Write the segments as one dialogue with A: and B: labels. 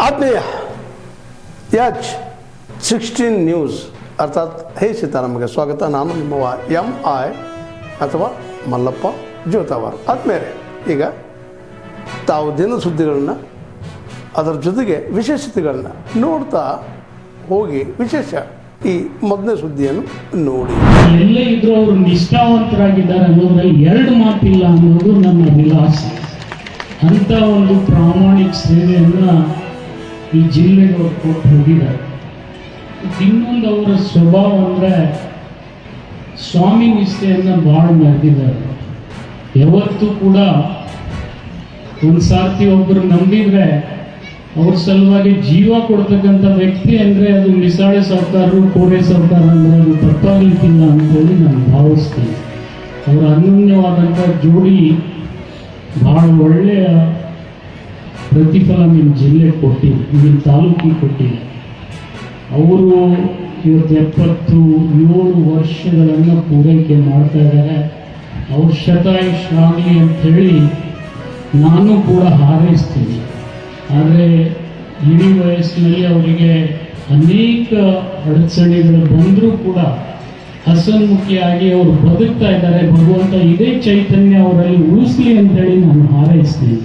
A: ಆತ್ಮೀಯ H16 news ಅರ್ಥಾತ್ ಹೇ ಸೀತಾರಾಮಗೆ ಸ್ವಾಗತ. ನಾನು ನಿಮ್ಮವ MI ಅಥವಾ ಮಲ್ಲಪ್ಪ ಜೋತಾವಾರ್. ಆದ್ಮೇಲೆ ಈಗ ತಾವು ದಿನ ಸುದ್ದಿಗಳನ್ನ ಅದರ ಜೊತೆಗೆ ವಿಶೇಷತೆಗಳನ್ನ ನೋಡ್ತಾ ಹೋಗಿ ವಿಶೇಷ ಈ ಮೊದಲನೇ ಸುದ್ದಿಯನ್ನು ನೋಡಿ.
B: ಎಲ್ಲೇ ಇದ್ರೂ ಅವರು ನಿಷ್ಠಾವಂತರಾಗಿದ್ದಾರೆ ಅನ್ನೋದ್ರಲ್ಲಿ ಎರಡು ಮಾತಿಲ್ಲ ಅನ್ನೋದು ನನ್ನ ವಿಲಾಸ. ಅಂತ ಒಂದು ಪ್ರಾಮಾಣಿಕ ಸೇವೆಯನ್ನು ಈ ಜಿಲ್ಲೆಗೆ ಅವರು ಕೊಟ್ಟು ಹೋಗಿದ್ದಾರೆ. ಇನ್ನೊಂದು ಅವರ ಸ್ವಭಾವ ಅಂದರೆ ಸ್ವಾಮಿ ನಿಷ್ಠೆಯನ್ನು ಭಾಳ ಮೆರೆದಿದ್ದಾರೆ. ಯಾವತ್ತೂ ಕೂಡ ಒಂದು ಸಾರ್ತಿ ಒಬ್ಬರು ನಂಬಿದರೆ ಅವ್ರ ಸಲುವಾಗಿ ಜೀವ ಕೊಡ್ತಕ್ಕಂಥ ವ್ಯಕ್ತಿ ಅಂದರೆ ಅದು ಮಿಸಾಳೆ ಸರ್ಕಾರರು ಕೋರೆ ಸರ್ಕಾರ ಅಂದರೆ ಅದು ತಪ್ಪಾಗಲಿಕ್ಕಿಲ್ಲ ಅಂತೇಳಿ ನಾನು ಭಾವಿಸ್ತೀನಿ. ಅವರ ಅನನ್ಯವಾದಂಥ ಜೋಡಿ ಭಾಳ ಒಳ್ಳೆಯ ಪ್ರತಿಫಲ ನಿಮ್ಮ ಜಿಲ್ಲೆಗೆ ಕೊಟ್ಟಿದೆ, ನಿಮ್ಮ ತಾಲೂಕಿಗೆ ಕೊಟ್ಟಿದೆ. ಅವರು ಇವತ್ತು 77 ವರ್ಷಗಳನ್ನು ಪೂರೈಕೆ ಮಾಡ್ತಾ ಇದ್ದಾರೆ. ಅವ್ರ ಶತಾಯುಷ್ಯಾಗಲಿ ಅಂಥೇಳಿ ನಾನು ಕೂಡ ಹಾರೈಸ್ತೀನಿ. ಆದರೆ ಇಡೀ ವಯಸ್ಸಿನಲ್ಲಿ ಅವರಿಗೆ ಅನೇಕ ಅಡಚಣೆಗಳು ಬಂದರೂ ಕೂಡ ಹಸನ್ಮುಖಿಯಾಗಿ ಅವರು ಬದುಕ್ತಾ ಇದ್ದಾರೆ. ಭಗವಂತ ಇದೇ ಚೈತನ್ಯ ಅವರಲ್ಲಿ ಉಳಿಸ್ಲಿ ಅಂತೇಳಿ ನಾನು ಹಾರೈಸ್ತೀನಿ.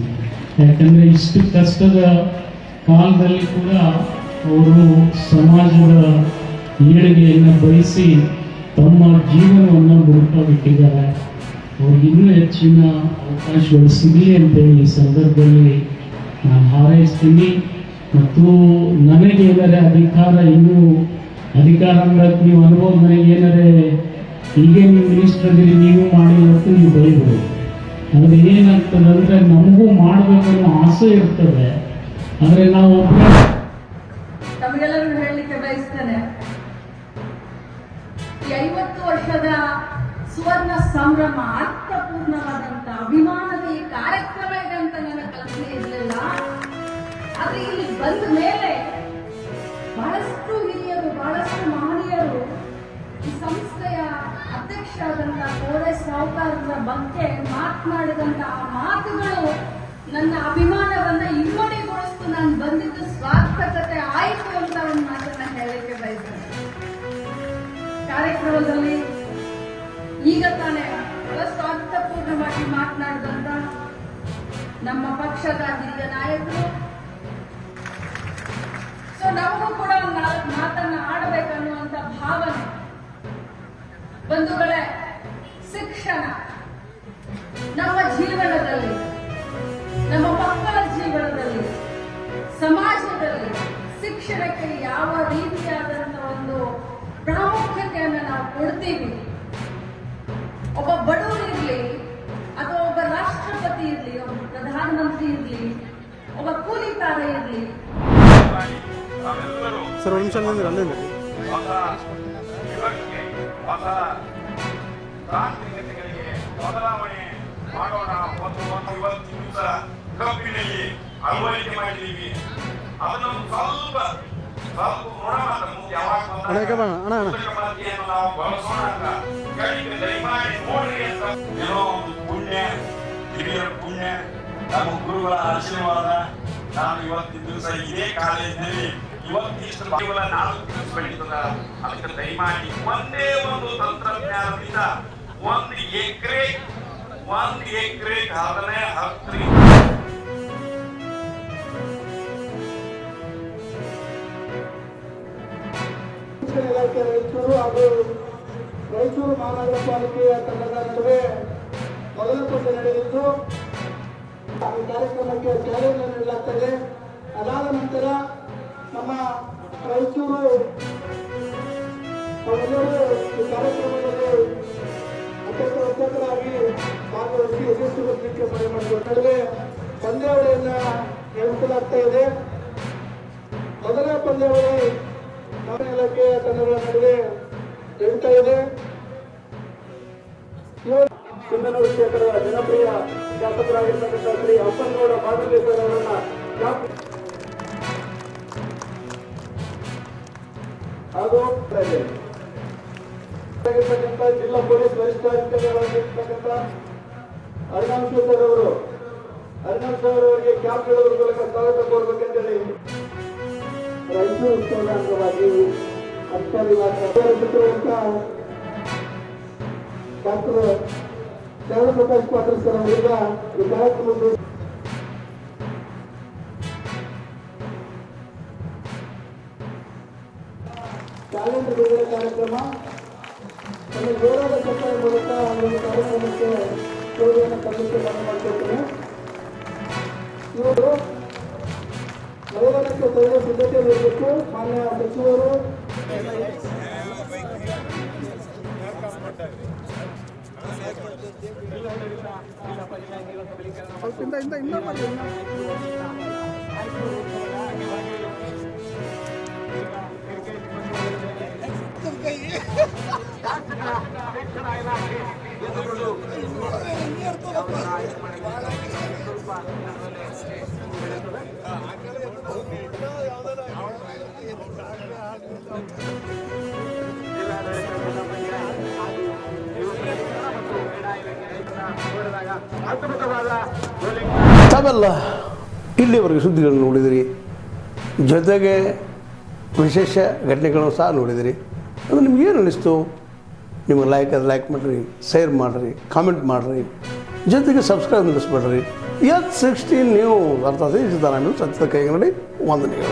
B: ಯಾಕಂದರೆ ಇಷ್ಟು ಕಷ್ಟದ ಕಾಲದಲ್ಲಿ ಕೂಡ ಅವರು ಸಮಾಜದ ಏಳಿಗೆಯನ್ನು ಬಯಸಿ ತಮ್ಮ ಜೀವನವನ್ನು ಬಿಟ್ಟಿದ್ದಾರೆ. ಅವ್ರಿಗೆ ಇನ್ನೂ ಹೆಚ್ಚಿನ ಅವಕಾಶಗಳು ಸಿಗಲಿ ಅಂತೇಳಿ ಈ ಸಂದರ್ಭದಲ್ಲಿ ನಾನು ಹಾರೈಸ್ತೀನಿ. ಮತ್ತು ನನಗೇನಾರೆ ಇನ್ನೂ ಅಧಿಕಾರ ಅನ್ನೋಕ್ಕೆ ನೀವು ಅನುಭವ ನನಗೇನಾರೆ ಹೀಗೆ ನೀವು ಮಿನಿಸ್ಟರ್ ಅದೀರಿ ನೀವು ಮಾಡಿ ಅಂತ ನೀವು ಬೈಬೋದು. ಆದರೆ ಏನಾಗ್ತದಂದರೆ ನಮಗೂ ಮಾಡಬೇಕನ್ನೋ ಆಸೆ ಇರ್ತದೆ. ಆದರೆ ನಾವು
C: ತಮಗೆಲ್ಲರೂ ಹೇಳಲಿಕ್ಕೆ ಬಯಸ್ತೇನೆ, 50 ವರ್ಷದ ಸುವರ್ಣ ಸಂಭ್ರಮ, ಅರ್ಥಪೂರ್ಣವಾದಂಥ ಅಭಿಮಾನದ ಈ ಕಾರ್ಯಕ್ರಮ ಇದೆ ಅಂತ ನನ್ನ ಕಲ್ಪನೆ ಇರಲಿಲ್ಲ. ಆದ್ರೆ ಇಲ್ಲಿ ಬಂದ ಮೇಲೆ ಬಹಳಷ್ಟು ಹಿರಿಯರು, ಬಹಳಷ್ಟು ಮಹನೀಯರು ಈ ಸಂಸ್ಥೆಯ ಅಧ್ಯಕ್ಷರಾದಂಥ ಕೋರೆ ಸಾಹುಕಾರರ ಬಗ್ಗೆ ಮಾತನಾಡಿದಂತಹ ಮಾತುಗಳು ನನ್ನ ಅಭಿಮಾನವನ್ನ ಇಮ್ಮಡಿಗೊಳಿಸ್ತು. ನಾನು ಬಂದಿದ್ದು ಸಾರ್ಥಕತೆ ಆಯಿತು ಅಂತ ಒಂದು ಮಾತನ್ನ ಹೇಳಲಿಕ್ಕೆ ಬಯಸ್ತೇನೆ. ಕಾರ್ಯಕ್ರಮದಲ್ಲಿ ಈಗ ತಾನೇ ಬಹಳಷ್ಟು ಅರ್ಥಪೂರ್ಣವಾಗಿ ಮಾತನಾಡಿದಂತ ನಮ್ಮ ಪಕ್ಷದ ಹಿರಿಯ ನಾಯಕರು, ಸೊ ನಮಗೂ ಕೂಡ ಒಂದು 4 ಮಾತನ್ನ ಆಡಬೇಕನ್ನುವಂತ ಭಾವನೆ. ಬಂಧುಗಳೇ, ಶಿಕ್ಷಣ ನಮ್ಮ ಜೀವನದಲ್ಲಿ, ನಮ್ಮ ಮಕ್ಕಳ ಜೀವನದಲ್ಲಿ, ಸಮಾಜದಲ್ಲಿ ಶಿಕ್ಷಣಕ್ಕೆ ಯಾವ ರೀತಿಯಾದಂಥ ಒಂದು ಪ್ರಾಮುಖ್ಯತೆಯನ್ನು ನಾವು ಕೊಡ್ತೀವಿ. ಒಬ್ಬ ಬಡವರು ಇರಲಿ ಅಥವಾ ಒಬ್ಬ ರಾಷ್ಟ್ರಪತಿ ಇರಲಿ, ಒಬ್ಬ ಪ್ರಧಾನಮಂತ್ರಿ ಇರಲಿ, ಒಬ್ಬ ಕೂಲಿಕಾರ ಇರಲಿ,
A: ಸರ್ ಒಂದು ನಿಮಿಷ ಅಲ್ಲಿಂದ
D: ತಾಂತ್ರಿಕತೆಗಳಿಗೆ ಬದಲಾವಣೆ ಮಾಡೋಣ. ಇವತ್ತಿನ ದಿವಸ ಕಬ್ಬಿನಲ್ಲಿ ಅಳವಡಿಕೆ ಮಾಡಿದ್ದೀವಿ. ಅದನ್ನು ಸ್ವಲ್ಪ ನಾವು ಬಳಸೋಣ ಅಂತ ದಯಮಾಡಿ ನೋಡ್ರಿ ಅಂತ. ಏನೋ ಒಂದು ಪುಣ್ಯ, ಹಿರಿಯರ ಪುಣ್ಯ, ನಮ್ಮ ಗುರುಗಳ ಆಶೀರ್ವಾದ. ನಾನು ಇವತ್ತಿನ ದಿವಸ ಇದೇ ಕಾಲೇಜಿನಲ್ಲಿ ಇವತ್ತಿಷ್ಟು ಕೇವಲ 4 ದಿವಸ ಬೆಳೀತದ. ಅದಕ್ಕೆ ದಯಮಾಡಿ ಒಂದೇ ಒಂದು ತಂತ್ರಜ್ಞಾನದಿಂದ 1 ಎಕರೆ 10
E: ಇಲಾಖೆ ರಾಯಚೂರು ಹಾಗೂ ರಾಯಚೂರು ಮಹಾನಗರ ಪಾಲಿಕೆಯ ತಂಡದ ನಡುವೆ ಮೊದಲ ಪಂದ್ಯ ನಡೆದಿದ್ದು ಈ ಕಾರ್ಯಕ್ರಮಕ್ಕೆ ಚಾಲನೆ ನೀಡಲಾಗ್ತದೆ. ಅದಾದ ನಂತರ ನಮ್ಮ ರಾಯಚೂರು ಈ ಕಾರ್ಯಕ್ರಮದಲ್ಲಿ ಅಧ್ಯಕ್ಷರಾಗಿ ಭಾಗವಹಿಸಿ ಯಶಸ್ವಿಗೊಳಿಸಲಿಕ್ಕೆ ಮನವಿ ಮಾಡಿಕೊಂಡು ನಡುವೆ ಪಂದ್ಯಾವಳಿಯನ್ನು ನಡೆಸಲಾಗ್ತಾ ಇದೆ. ಮೊದಲ ಪಂದ್ಯಾವಳಿ ನಮ್ಮ ಇಲಾಖೆಯ ತಂಡಗಳ ನಡುವೆ ನಡೀತಾ ಇದೆ. ಸಿಂಧನೂರು ಕ್ಷೇತ್ರದ ಜನಪ್ರಿಯ ಶಾಸಕರಾಗಿರ್ತಕ್ಕಂಥ ಶ್ರೀ ಅಪ್ಪನಗೌಡ ಬಾಗಲೇಶ್ವರ ಅವರನ್ನ ಹಾಗೂ ಜಿಲ್ಲಾ ಪೊಲೀಸ್ ವರಿಷ್ಠಾಧಿಕಾರಿಗಳಾಗಿರ್ತಕ್ಕಂಥ ಅರುಣಾಂಶ್ ಸರ್ ಅವರು ಕ್ಯಾಪ್ ಹೇಳೋದ್ರ ಮೂಲಕ ಸ್ವಾಗತ ಕೋರ್ಬೇಕಂತೇಳಿ ವಿಶ್ವ ಉತ್ಸವದ ಅಂಗವಾಗಿ ಅತ್ಯಧಿಕವಾಗಿರುವಂಥ ಡಾಕ್ಟರ್ ಶರಣ ಪ್ರಕಾಶ್ ಪಾಟೀಲ್ ಸರ್ ಅವರಿಂದ ಈ ಕಾರ್ಯಕ್ರಮದ ಕ್ಯಾಲೆಂಡರ್ ಬಿಡುಗಡೆ ಕಾರ್ಯಕ್ರಮ ತನ್ನ ಜೋರಾದ ಚಪ್ಪಾಳೆ ಮೂಲಕ ಒಂದು ಕಾರ್ಯಕ್ರಮಕ್ಕೆ ಕೊಡುಗೆಯನ್ನು ತರಲಿಕ್ಕೆ ನಾನು ಮಾಡ್ಕೊಳ್ತೇನೆ. ಇವರು ಮೈದಾನಕ್ಕೆ ತೆರಳುವ ಸಿದ್ಧತೆಯಲ್ಲಿರಬೇಕು. ಮಾನ್ಯ ಸಚಿವರು
A: ತಾವೆಲ್ಲ ಇಲ್ಲಿವರೆಗೆ ಸುದ್ದಿಗಳನ್ನು ನೋಡಿದಿರಿ, ಜೊತೆಗೆ ವಿಶೇಷ ಘಟನೆಗಳನ್ನು ಸಹ ನೋಡಿದಿರಿ. ಅದು ನಿಮ್ಗೇನು ಅನ್ನಿಸ್ತು? ನಿಮಗೆ ಲೈಕ್ ಮಾಡಿರಿ, ಶೇರ್ ಮಾಡಿರಿ, ಕಾಮೆಂಟ್ ಮಾಡಿರಿ, ಜೊತೆಗೆ ಸಬ್ಸ್ಕ್ರೈಬ್ ನಿಲ್ಲಿಸ್ಬೇಡ್ರಿ. H16 ನ್ಯೂಸ್ ಅರ್ಥಾತ್ ಸಿದ್ದರಾಮಯ್ಯ ಸತ್ಯದ ಕೈಗನ್ನಡಿ ವಂದನೆಗಳು.